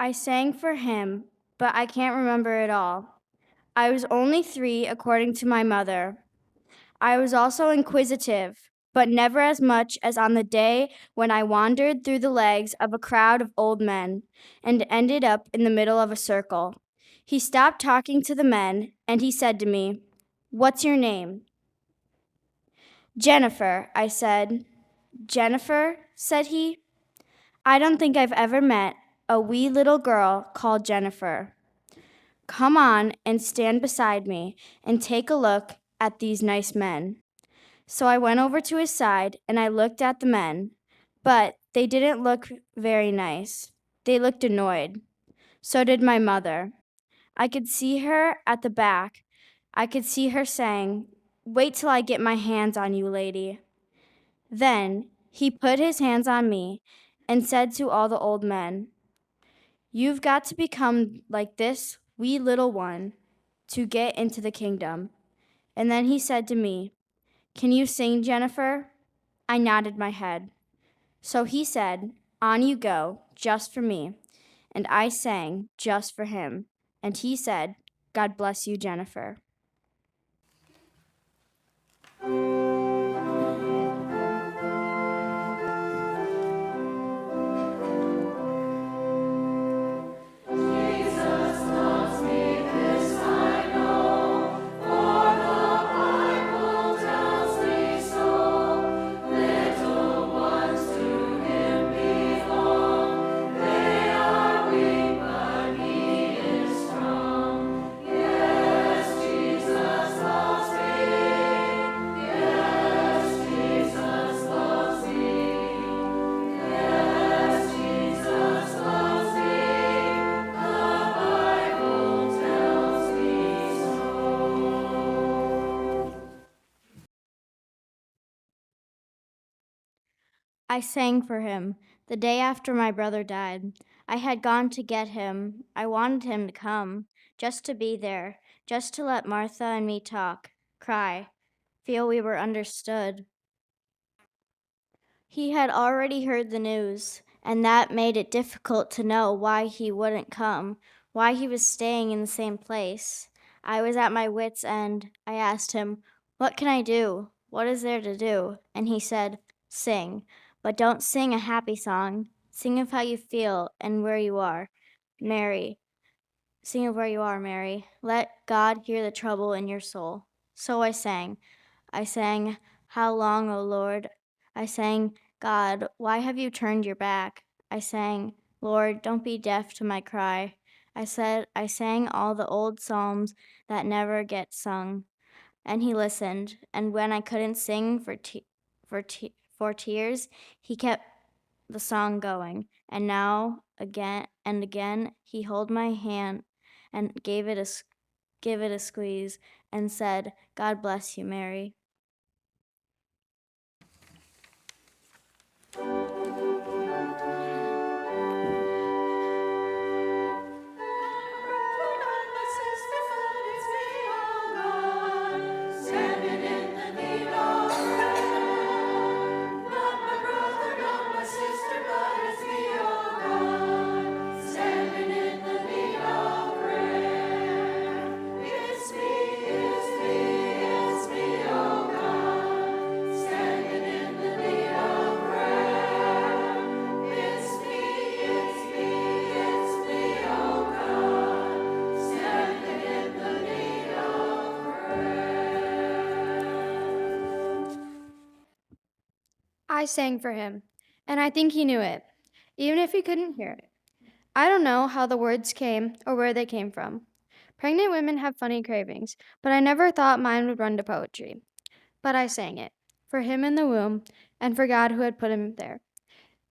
I sang for him, but I can't remember it all. I was only 3, according to my mother. I was also inquisitive, but never as much as on the day when I wandered through the legs of a crowd of old men and ended up in the middle of a circle. He stopped talking to the men, and he said to me, "What's your name?" "Jennifer," I said. "Jennifer?" said he. "I don't think I've ever met a wee little girl called Jennifer. Come on and stand beside me and take a look at these nice men." So I went over to his side and I looked at the men, but they didn't look very nice. They looked annoyed. So did my mother. I could see her at the back. I could see her saying, "Wait till I get my hands on you, lady." Then he put his hands on me and said to all the old men, "You've got to become like this wee little one to get into the kingdom." And then he said to me, "Can you sing, Jennifer?" I nodded my head. So he said, "On you go, just for me." And I sang just for him. And he said, "God bless you, Jennifer." I sang for him the day after my brother died. I had gone to get him. I wanted him to come, just to be there, just to let Martha and me talk, cry, feel we were understood. He had already heard the news, and that made it difficult to know why he wouldn't come, why he was staying in the same place. I was at my wits' end. I asked him, "What can I do? What is there to do?" And he said, "Sing, but don't sing a happy song. Sing of how you feel and where you are. Mary, sing of where you are, Mary. Let God hear the trouble in your soul." So I sang. I sang, "How long, O Lord?" I sang, "God, why have you turned your back?" I sang, "Lord, don't be deaf to my cry." I sang all the old psalms that never get sung, and he listened. And when I couldn't sing for tears, he kept the song going. And now, again and again, he held my hand and give it a squeeze and said, "God bless you, Mary." I sang for him, and I think he knew it, even if he couldn't hear it. I don't know how the words came or where they came from. Pregnant women have funny cravings, but I never thought mine would run to poetry. But I sang it, for him in the womb, and for God who had put him there.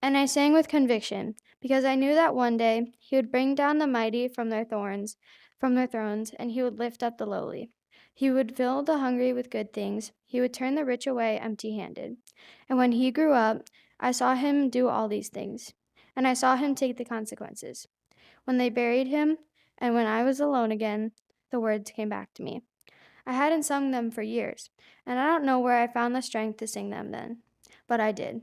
And I sang with conviction, because I knew that one day he would bring down the mighty from their thrones, and he would lift up the lowly. He would fill the hungry with good things. He would turn the rich away empty-handed. And when he grew up, I saw him do all these things, and I saw him take the consequences. When they buried him, and when I was alone again, the words came back to me. I hadn't sung them for years, and I don't know where I found the strength to sing them then, but I did.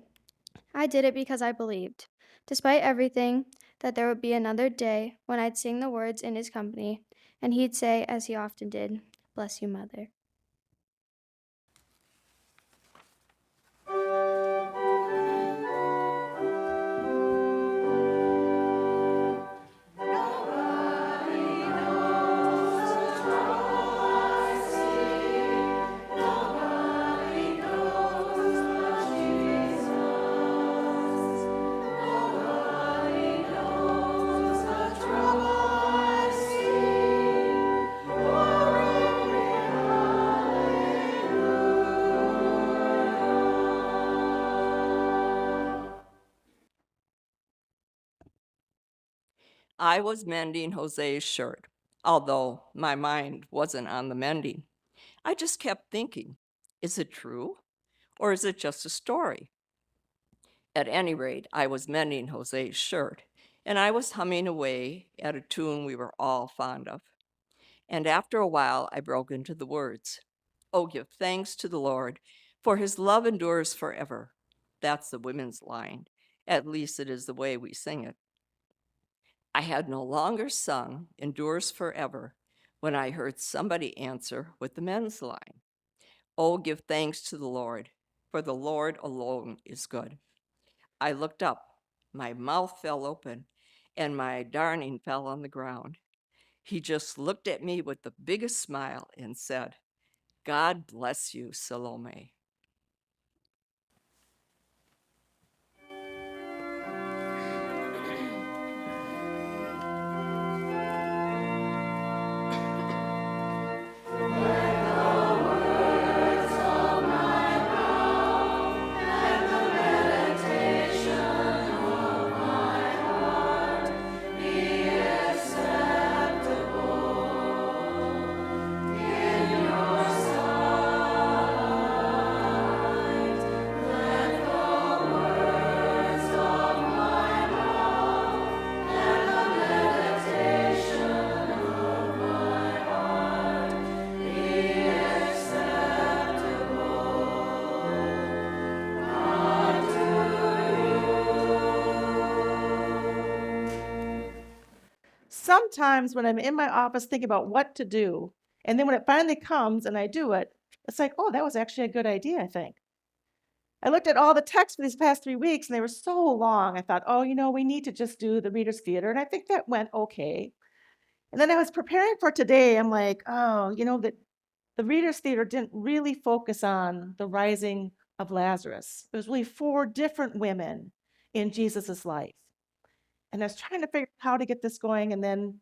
I did it because I believed. Despite everything, that there would be another day when I'd sing the words in his company, and he'd say, as he often did, "Bless you, Mother." I was mending Jose's shirt, although my mind wasn't on the mending. I just kept thinking, is it true? Or is it just a story? At any rate, I was mending Jose's shirt, and I was humming away at a tune we were all fond of. And after a while, I broke into the words, "Oh, give thanks to the Lord, for his love endures forever." That's the women's line. At least it is the way we sing it. I had no longer sung "Endures Forever" when I heard somebody answer with the men's line. "Oh, give thanks to the Lord, for the Lord alone is good." I looked up, my mouth fell open, and my darning fell on the ground. He just looked at me with the biggest smile and said, "God bless you, Salome." Sometimes when I'm in my office thinking about what to do, and then when it finally comes and I do it, it's like, oh, that was actually a good idea, I think. I looked at all the texts for these past 3 weeks and they were so long. I thought, oh, we need to just do the Reader's Theater. And I think that went okay. And then I was preparing for today. I'm like, oh, that the Reader's Theater didn't really focus on the rising of Lazarus. It was really 4 different women in Jesus's life. And I was trying to figure out how to get this going. And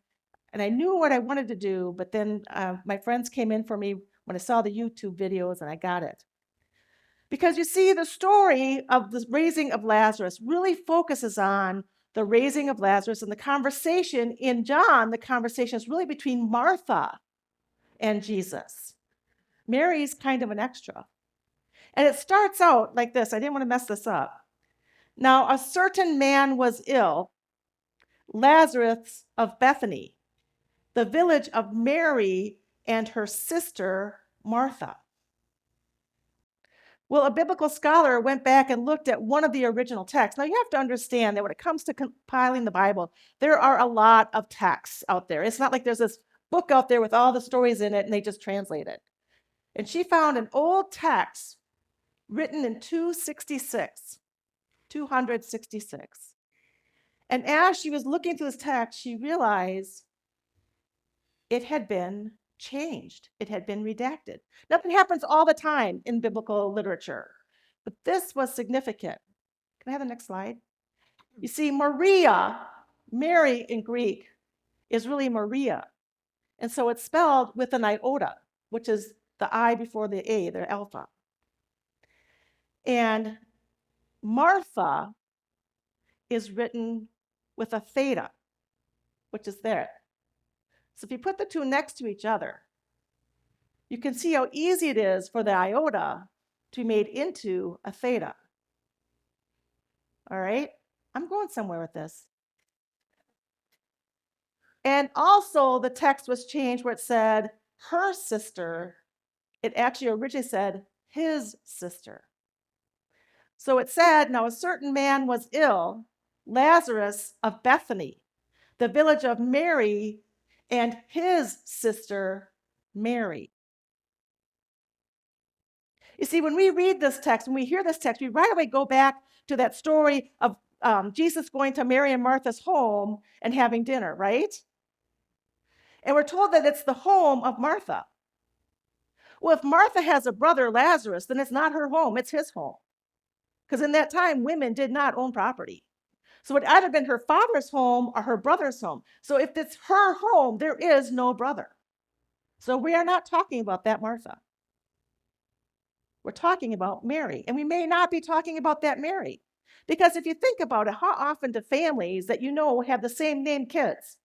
I knew what I wanted to do, but then my friends came in for me when I saw the YouTube videos and I got it. Because you see, the story of the raising of Lazarus really focuses on the raising of Lazarus, and the conversation in John, the conversation is really between Martha and Jesus. Mary's kind of an extra. And it starts out like this. I didn't want to mess this up. Now, a certain man was ill, Lazarus of Bethany, the village of Mary and her sister Martha. Well, a biblical scholar went back and looked at one of the original texts. Now, you have to understand that when it comes to compiling the Bible, there are a lot of texts out there. It's not like there's this book out there with all the stories in it and they just translate it. And she found an old text written in 266. And as she was looking through this text, she realized it had been changed. It had been redacted. Nothing happens all the time in biblical literature, but this was significant. Can I have the next slide? You see, Maria, Mary in Greek, is really Maria. And so it's spelled with an iota, which is the I before the A, the alpha. And Martha is written with a theta, which is there. So if you put the two next to each other, you can see how easy it is for the iota to be made into a theta. All right? I'm going somewhere with this. And also the text was changed where it said her sister. It actually originally said his sister. So it said, now a certain man was ill, Lazarus of Bethany, the village of Mary and his sister Mary. You see, when we read this text, when we hear this text, we right away go back to that story of Jesus going to Mary and Martha's home and having dinner, right? And we're told that it's the home of Martha. Well, if Martha has a brother, Lazarus, then it's not her home, it's his home. Because in that time, women did not own property. So it either been her father's home or her brother's home. So if it's her home, there is no brother. So we are not talking about that Martha. We're talking about Mary. And we may not be talking about that Mary. Because if you think about it, how often do families that you know have the same name kids?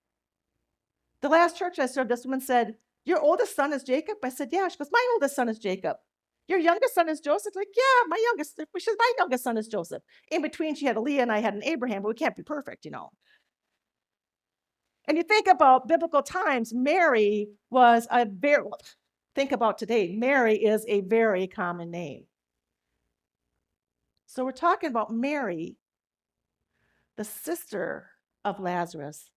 The last church I served, this woman said, "Your oldest son is Jacob?" I said, "Yeah." She goes, "My oldest son is Jacob." "Your youngest son is Joseph?" Like, "Yeah, my youngest son is Joseph." In between, she had a Leah and I had an Abraham, but we can't be perfect, you know. And you think about biblical times, Mary was a very, think about today, Mary is a very common name. So we're talking about Mary, the sister of Lazarus,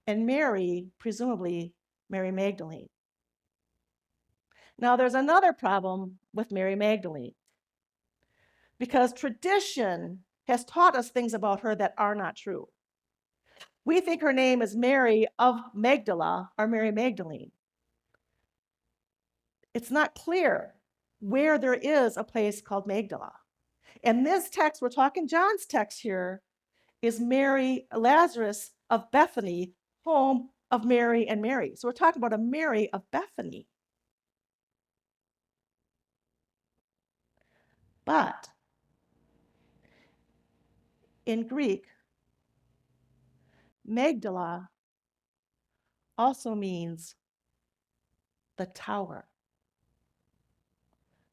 and Mary, presumably Mary Magdalene. Now, there's another problem with Mary Magdalene, because tradition has taught us things about her that are not true. We think her name is Mary of Magdala or Mary Magdalene. It's not clear where there is a place called Magdala. And this text, we're talking John's text here, is Mary, Lazarus of Bethany, home of Mary and Mary. So we're talking about a Mary of Bethany. But in Greek, Magdala also means the tower.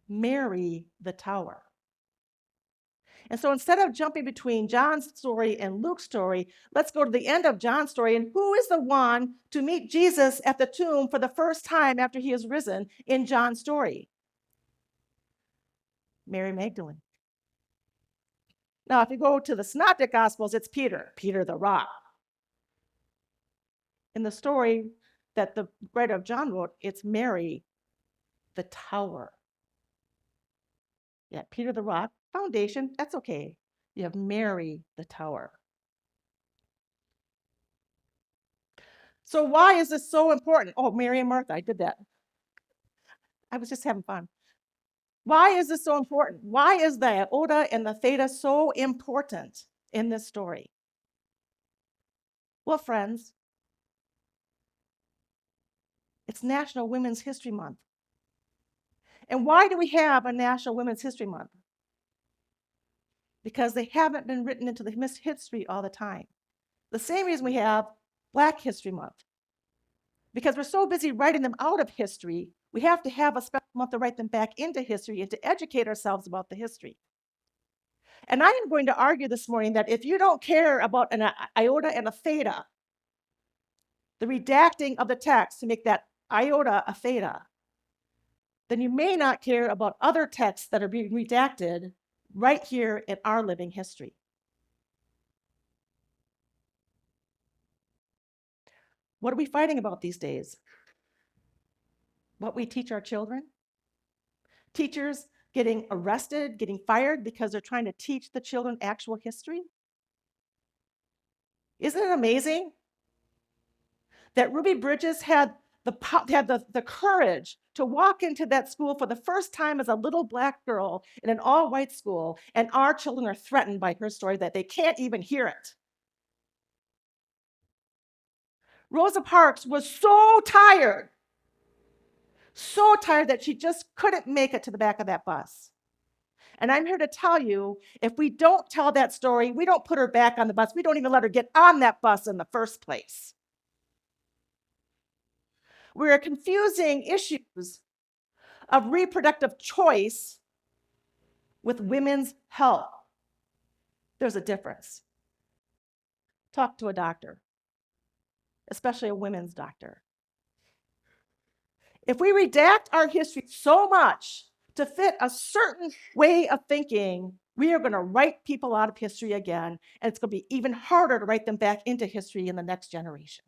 Mary, the tower. And so instead of jumping between John's story and Luke's story, let's go to the end of John's story. And who is the one to meet Jesus at the tomb for the first time after he is risen in John's story? Mary Magdalene. Now, if you go to the Synoptic Gospels, it's Peter the rock. In the story that the writer of John wrote, it's Mary, the tower. Yeah, Peter the rock, foundation, that's okay. You have Mary, the tower. So why is this so important? Oh, Mary and Martha, I did that. I was just having fun. Why is this so important? Why is the iota and the theta so important in this story? Well, friends, it's National Women's History Month. And why do we have a National Women's History Month? Because they haven't been written into the history all the time. The same reason we have Black History Month. Because we're so busy writing them out of history, we have to have a special month to write them back into history and to educate ourselves about the history. And I am going to argue this morning that if you don't care about an iota and a theta, the redacting of the text to make that iota a theta, then you may not care about other texts that are being redacted right here in our living history. What are we fighting about these days? What we teach our children? Teachers getting arrested, getting fired because they're trying to teach the children actual history? Isn't it amazing that Ruby Bridges had the courage to walk into that school for the first time as a little Black girl in an all-white school, and our children are threatened by her story that they can't even hear it? Rosa Parks was so tired that she just couldn't make it to the back of that bus. And I'm here to tell you, if we don't tell that story, we don't put her back on the bus, we don't even let her get on that bus in the first place. We're confusing issues of reproductive choice with women's health. There's a difference. Talk to a doctor, especially a women's doctor. If we redact our history so much to fit a certain way of thinking, We are going to write people out of history again, and it's going to be even harder to write them back into history in the next generation.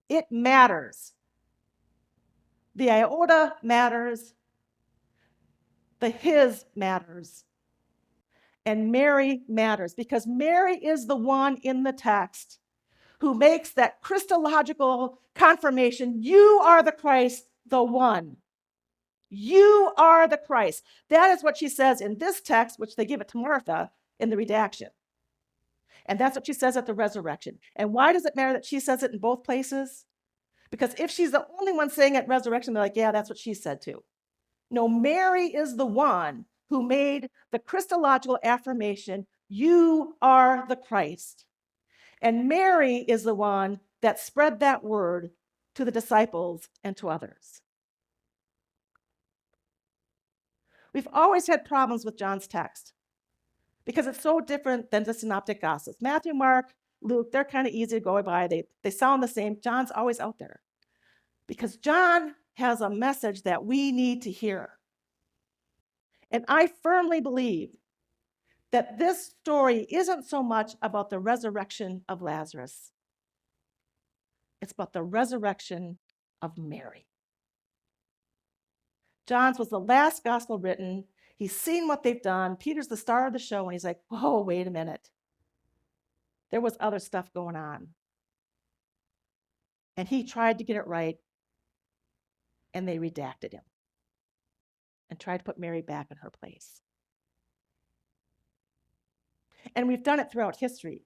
It matters. The iota matters. The his matters. And Mary matters because Mary is the one in the text who makes that Christological confirmation. You are the Christ, the one. You are the Christ. That is what she says in this text, which they give it to Martha in the redaction. And that's what she says at the resurrection. And why does it matter that she says it in both places? Because if she's the only one saying at resurrection, they're like, yeah, that's what she said too. No, Mary is the one who made the Christological affirmation, you are the Christ. And Mary is the one that spread that word to the disciples and to others. We've always had problems with John's text because it's so different than the synoptic gospels. Matthew, Mark, Luke, they're kind of easy to go by. They sound the same. John's always out there because John has a message that we need to hear. And I firmly believe that this story isn't so much about the resurrection of Lazarus. It's about the resurrection of Mary. John's was the last gospel written. He's seen what they've done. Peter's the star of the show, and he's like, whoa, wait a minute. There was other stuff going on. And he tried to get it right, and they redacted him and tried to put Mary back in her place. And we've done it throughout history.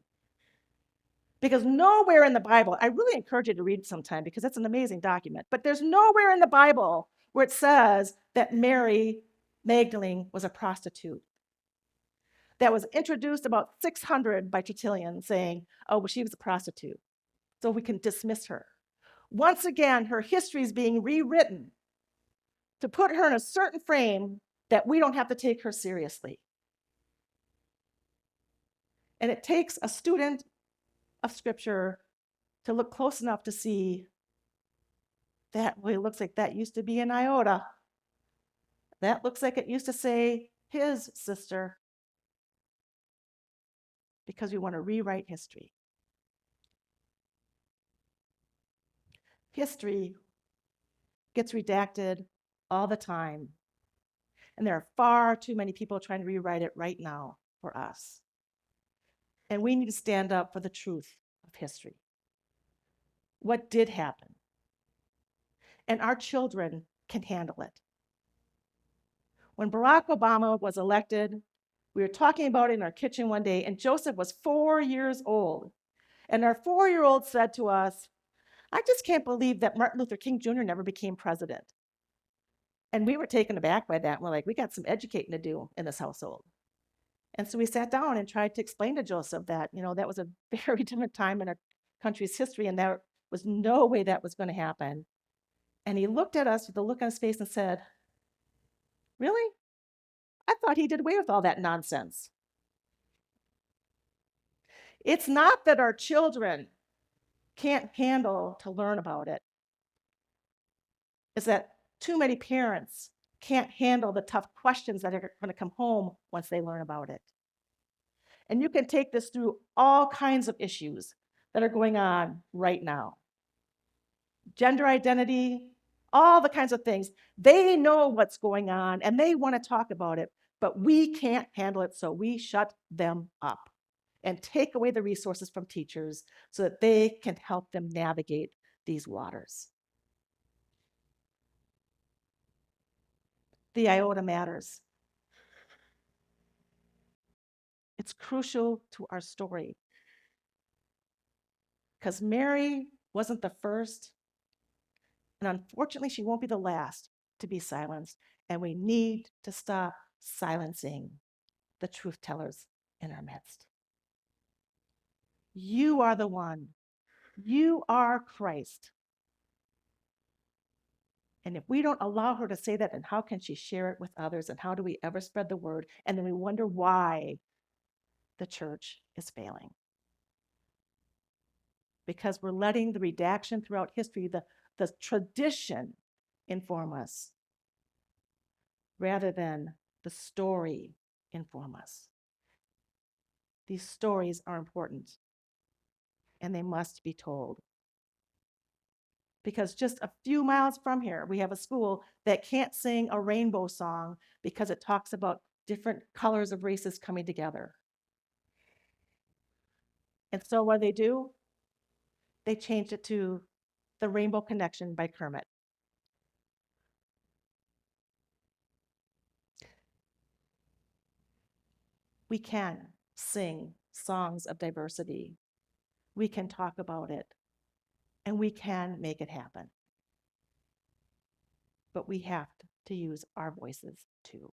Because nowhere in the Bible, I really encourage you to read sometime because it's an amazing document, but there's nowhere in the Bible where it says that Mary Magdalene was a prostitute. That was introduced about 600 by Tertullian saying, oh, well, she was a prostitute, so we can dismiss her. Once again, her history is being rewritten to put her in a certain frame that we don't have to take her seriously. And it takes a student of Scripture to look close enough to see that really looks like that used to be an iota. That looks like it used to say his sister, because we want to rewrite history. History gets redacted all the time, and there are far too many people trying to rewrite it right now for us. And we need to stand up for the truth of history. What did happen? And our children can handle it. When Barack Obama was elected, we were talking about it in our kitchen one day, and Joseph was 4 years old. And our 4-year-old said to us, I just can't believe that Martin Luther King Jr. never became president. And we were taken aback by that. We're like, we got some educating to do in this household. And so we sat down and tried to explain to Joseph that, that was a very different time in our country's history, and there was no way that was going to happen. And he looked at us with a look on his face and said, really? I thought he did away with all that nonsense. It's not that our children can't handle to learn about it. It's that too many parents can't handle the tough questions that are going to come home once they learn about it. And you can take this through all kinds of issues that are going on right now. Gender identity, all the kinds of things. They know what's going on and they want to talk about it, but we can't handle it, so we shut them up and take away the resources from teachers so that they can help them navigate these waters. The iota matters. It's crucial to our story because Mary wasn't the first, and unfortunately, she won't be the last to be silenced, and we need to stop silencing the truth tellers in our midst. You are the one. You are Christ. And if we don't allow her to say that, then how can she share it with others? And how do we ever spread the word? And then we wonder why the church is failing. Because we're letting the redaction throughout history, the tradition, inform us, rather than the story inform us. These stories are important, and they must be told. Because just a few miles from here, we have a school that can't sing a rainbow song because it talks about different colors of races coming together. And so what do? They changed it to The Rainbow Connection by Kermit. We can sing songs of diversity. We can talk about it, and we can make it happen. But we have to use our voices too.